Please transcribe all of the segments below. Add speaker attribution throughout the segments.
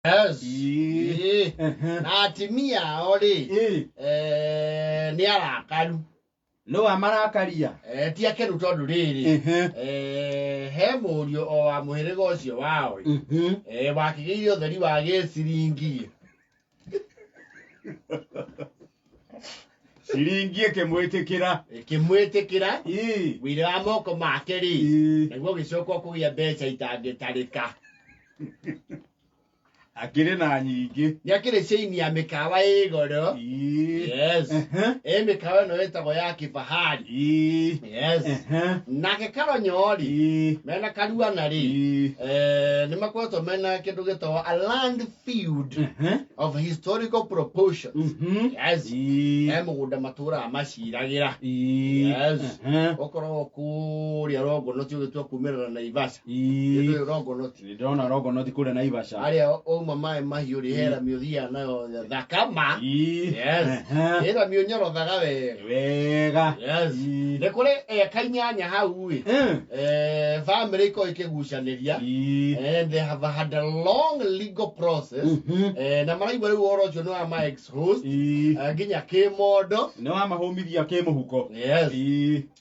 Speaker 1: Yes. Na atimia ori. Ni arakaru.
Speaker 2: No amarakaria.
Speaker 1: Ti akeru tondu riri. He murio o wa muhirigo ucio wao. Wakigirio theri wa giciringi.
Speaker 2: Siringi ikimwitikira.
Speaker 1: Ikimwitikira. Wira wa moko make ri. Niguo gicoka kugia mbeca itangitarika.
Speaker 2: Akire na nyingi.
Speaker 1: Ni akire chain ya mikawa igoro. Yes. Mikawa no etagwo ya kifahari. Yes. Nake Karonyori. Mena Karuana ri. Ni makoto mena kindu gitawa a land field of historical proportions. Yes. Mugunda matura amaciragira. Yes. Okoro kuria rogo no tio kumira na Ivasha. Ndio rogo no.
Speaker 2: Ndona rogo no kule na Ivasha.
Speaker 1: Aria mama mahiuri hera miuthia nayo thakama. Yes. Hera miunyoro thaga
Speaker 2: wega.
Speaker 1: Yes. Ne kule kainyanya hau wi. Family ko ikigucaniria. And they have had a long legal process. Na maraigwa riu oro cio no ama ex-host. Nginya kimondo.
Speaker 2: No ama homithia kimuhuko.
Speaker 1: Yes.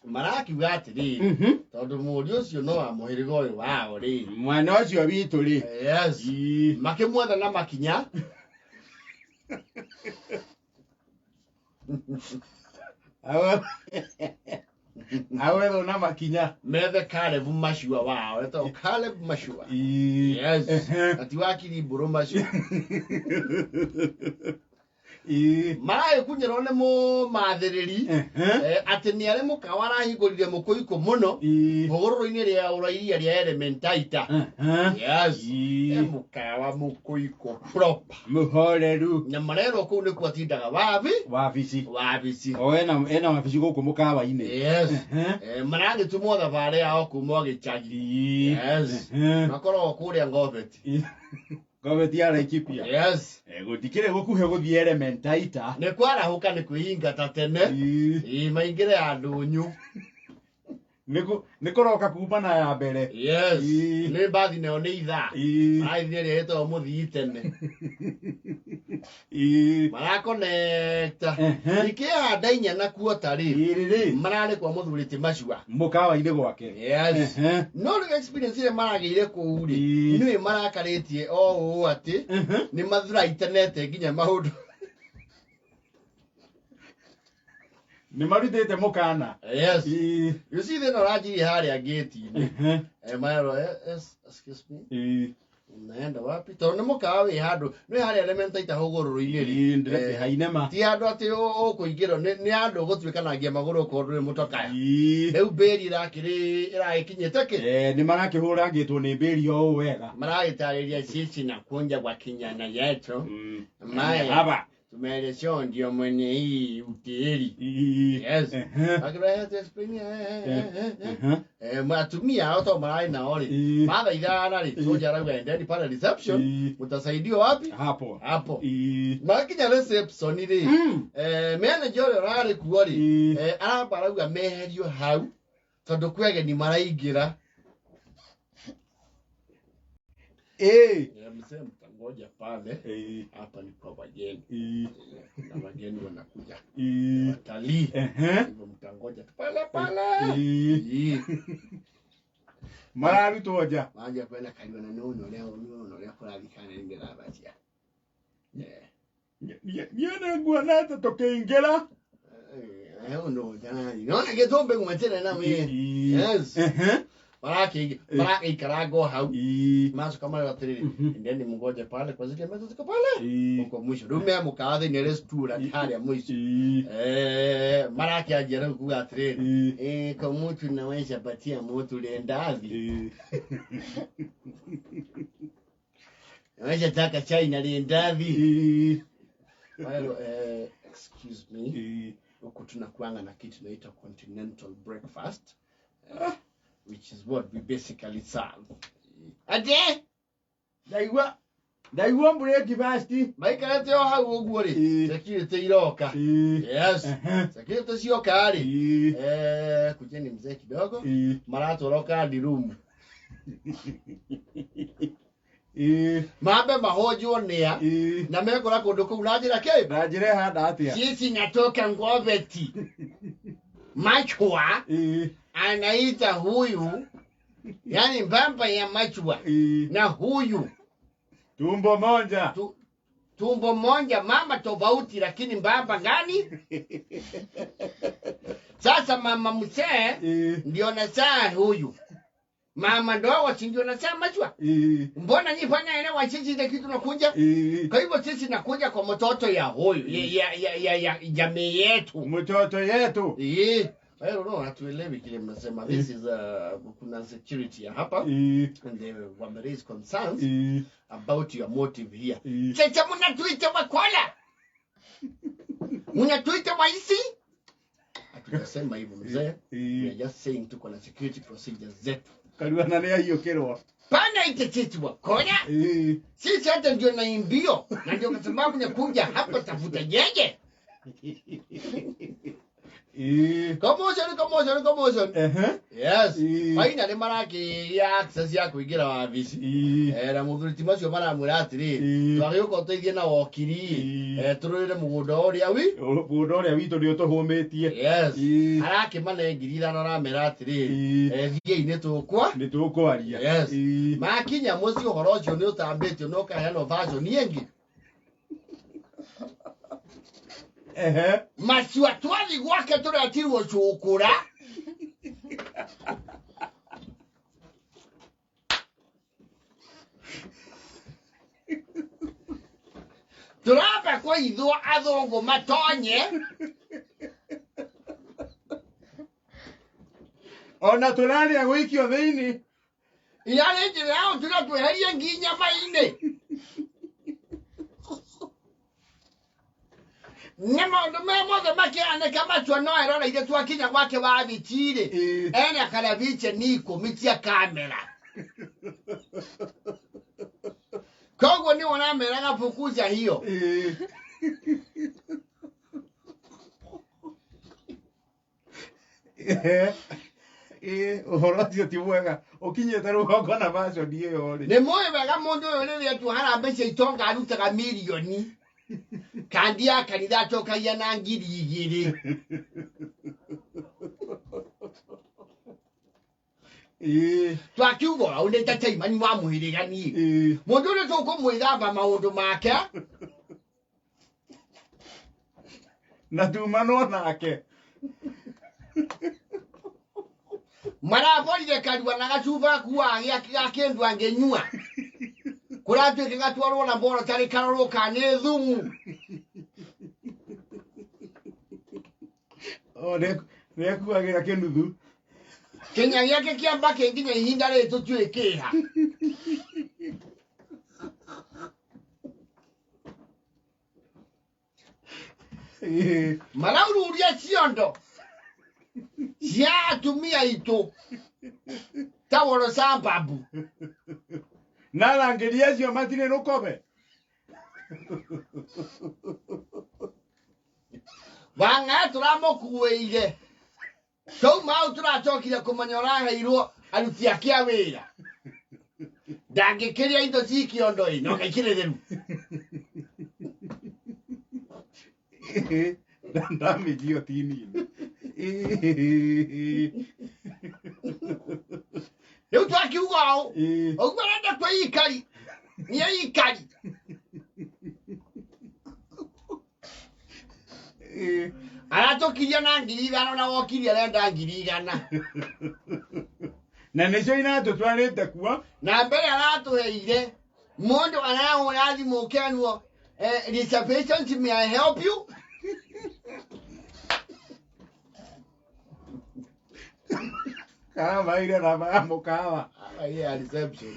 Speaker 1: Marakiuga atiri. Tondu muri ucio no amuhirigo uyu wao ri.
Speaker 2: Mwana ucio witu ri.
Speaker 1: Yes. Makimwetha na makinya.
Speaker 2: Awe na makinya.
Speaker 1: Methe Caleb Machua wao. Eto Caleb Machua. Yes. Ati wakiri mburu Machua. Marae kunyero ne mo mathiriri ati ni are mukawa rahingurire mukuiko muno bogoro-ini ria urairia ria elementaita. Yes. Mukawa mukuiko proper
Speaker 2: muhoreru
Speaker 1: na marero ku ni kwatindaga wabici
Speaker 2: ena wabici guku mukawa-ini.
Speaker 1: Yes. Marage tumo thabari yao kuma gichagi. Yes. Makoro kuria ngobeti
Speaker 2: Gobetia Laikipia.
Speaker 1: Yes.
Speaker 2: Gutikire gukuhe guthie elementaita.
Speaker 1: Ne kwarahuka ni kwihinga tatene. Maingire andunyu.
Speaker 2: Nikoroka kuumana ya mbere.
Speaker 1: Yes. Ni bathi neo ni itha. Aithie ri eto muthii tene. Mara connect. Ikia inya na kuota ri. Marare kwa muthuriti Machua.
Speaker 2: Mukawa-ini gwake.
Speaker 1: Yes. No experience ile maragire ku ri. Ni marakaritie o ati ni mathura internet nginya maundu.
Speaker 2: Ni marutete mukana.
Speaker 1: Yes. You see the orajiri haria gate. Mayro excuse me. Naenda wapi? Tondu mukawa wi handu ni haria elementaita hugururu-ini ri.
Speaker 2: Ndire hainema.
Speaker 1: Ti handu ati ukuingiro ni handu gutwikanagia maguru ko ri mutokaya. Riu beri irakinyite ki.
Speaker 2: Ni marakihura ngitwo ni beri o wega.
Speaker 1: Maragitariria sisi na kunja kwa kinyana yetu. Maya haba. Tumeelezea ndio mwenye hii uteri. Yes. Akira explain. Matumia auto marai na ori. Baba idara ri soja ra wende pale reception. Utasaidiwa wapi?
Speaker 2: Hapo.
Speaker 1: Makinya reception ri. Manager rari kuori. Arabarauga meherio hau. Tondu kwege ni maraingira. Msema ngoja pale. Hapa ni kwa wageni. Na wageni wanakuja. Watalii. Hivyo mtangoja pale.
Speaker 2: Mararu toja.
Speaker 1: Maja kwenda Karuana nono leo kurathikana ningirabacia.
Speaker 2: Niana guanata tokeingera.
Speaker 1: No jani. Naona getombe kumachana na mimi. Yes. Maraki karago hau. Maso kama watiriri. Ndeni mungoje pale kwa zile meza ziko pale. Uko mwisho. Rume mukaathe ni restaurant ati haria mwisho. Maraki ajira ku atiriri. Kwa mtu naweza patia mtu lendavi. Naweza taka chai na lendavi. Excuse me. Uko tunakuanga na kitu inaitwa continental breakfast. Which is what we basically serve. Ade!
Speaker 2: Daiwa breakfast.
Speaker 1: Maikarate o hau uguo ri. Security iroka. Yes. Security sioka ri. Kujeni mzee kidogo. Maratoroka hadi room. mambe mahojo nea na mekora kundu kuu na njira ke
Speaker 2: na njira handa atia
Speaker 1: sisi natoka Ngobeti Machua anaita huyu yani mbamba ya Machua na huyu
Speaker 2: tumbo moja
Speaker 1: tumbo moja mama tofauti lakini mbamba gani? Sasa mama mzee ndio nazaa huyu. Mama ndogo si ndio nazaa Machua? Mbona nyifanya ile wachichi ile kitu nakuja? Kwa hivyo sisi nakuja kwa mtoto ya huyu ya jamii yetu.
Speaker 2: Mtoto yetu.
Speaker 1: I don't know, hatuelewi kile mnasema. This is kuna security ya hapa and they were raised concerns about your motive here. Sasa mnatuita wakola. Mnatuita waisi? Hatukasema hivyo mzee. We are just saying tuko na security procedures zetu.
Speaker 2: Karuana leo hiyo kerwa.
Speaker 1: Pana ite wakola. Sisi hata ndio naimbio. Na ndio kwa sababu nakuja hapa tafuta jeje. Come on. Yes. Finally maraki ya access ya kuingira wabici. Na muthuriti macio maramwira atiri twagĩũka ũteithie na wokiri tũrũire mũgũnda ũrĩa
Speaker 2: witũ nĩ ũtũhũmĩtie.
Speaker 1: Yes. Arakĩmane ngiri ithano aramera atiri thiĩ nĩ tũkwaria. Yes. Makinya mũciĩ ũhoro ũcio nĩ ũtambĩtio no kaheana version yengi. Machua twali gwake tũretirwo cukura. Turaba kwa ithuo athũngũ matonye.
Speaker 2: Ona tũrarĩa gũikio thĩinĩ.
Speaker 1: Yarĩ njĩra yao tũratweheria nginya mai-inĩ. Nyama ndo mmoja makiane kama tuanoa erora ile tuakinya kwake wabitire ene akalaviche niko mitia kamera kogo ni wanamera ngafukuza hiyo
Speaker 2: uhoro ti mwega ukinyete rugongo na vaso ndiye yori
Speaker 1: ne moyo wega mundu yone yetu harambe itonga arutaga milioni kandi ya kanitha acokagia na ngiri igiri. Twakiuga uneta taimani wa muhirigani. Mundu ni tukumwithamba maundu make.
Speaker 2: Na tumano nake.
Speaker 1: Maraborire Karuana gacuba kuwa gakĩndu angenyua. Kuratuĩke gatwarwo na mboro tarĩ karoro ka nĩ thumu.
Speaker 2: Nĩekuagĩra kĩnuthu.
Speaker 1: Kenya gĩake kĩamba kĩnginya ihinda rĩrĩ tũtuĩkĩha. Maraururia ciondo cia atumia aitũ ta woro sababu.
Speaker 2: Na rangĩri acio matirĩ rũkobe.
Speaker 1: Wanga tũramũkuĩire. Twauma hau tũracokire kũmenya ũraheirwo aruti ake a wĩra. Ndangĩkĩria indo ci kĩondo-inĩ no gĩkĩrĩrĩru.
Speaker 2: Ndamĩthio ti nini.
Speaker 1: Rĩu twakiuga ũũ ũguo arenda kwĩikari nĩ eikari. Aratokiria na ngiri ithano na wokiri arenda ngiri igana.
Speaker 2: Na nĩcio inatũtwarĩte kuo.
Speaker 1: Na mbere aratũheire mũndũ arahũra thimũ ũkenwo reservations, may I help you?
Speaker 2: Kama ile na mukawa.
Speaker 1: Yeah, reception.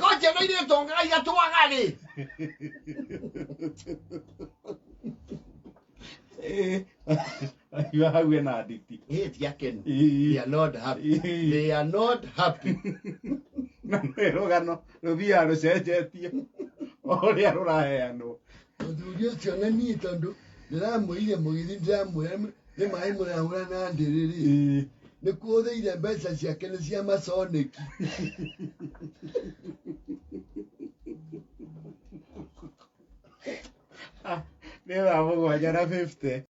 Speaker 1: Goche no ile tonga ya tuagale.
Speaker 2: You are happy na aditi.
Speaker 1: Yaken. They are not happy. They are not happy.
Speaker 2: Rogano, lo via lo sejetie. Ori arora no.
Speaker 1: Ndio tiona ni tondo. Ndĩramwĩire mũgithi ndĩramwĩra nĩ maĩ mũrahũra na ndĩrĩrĩ.
Speaker 3: nĩ kuhũthĩire mbeca ciake nĩ cia maconeki.
Speaker 2: Nĩ thaa mũgwanja na 50.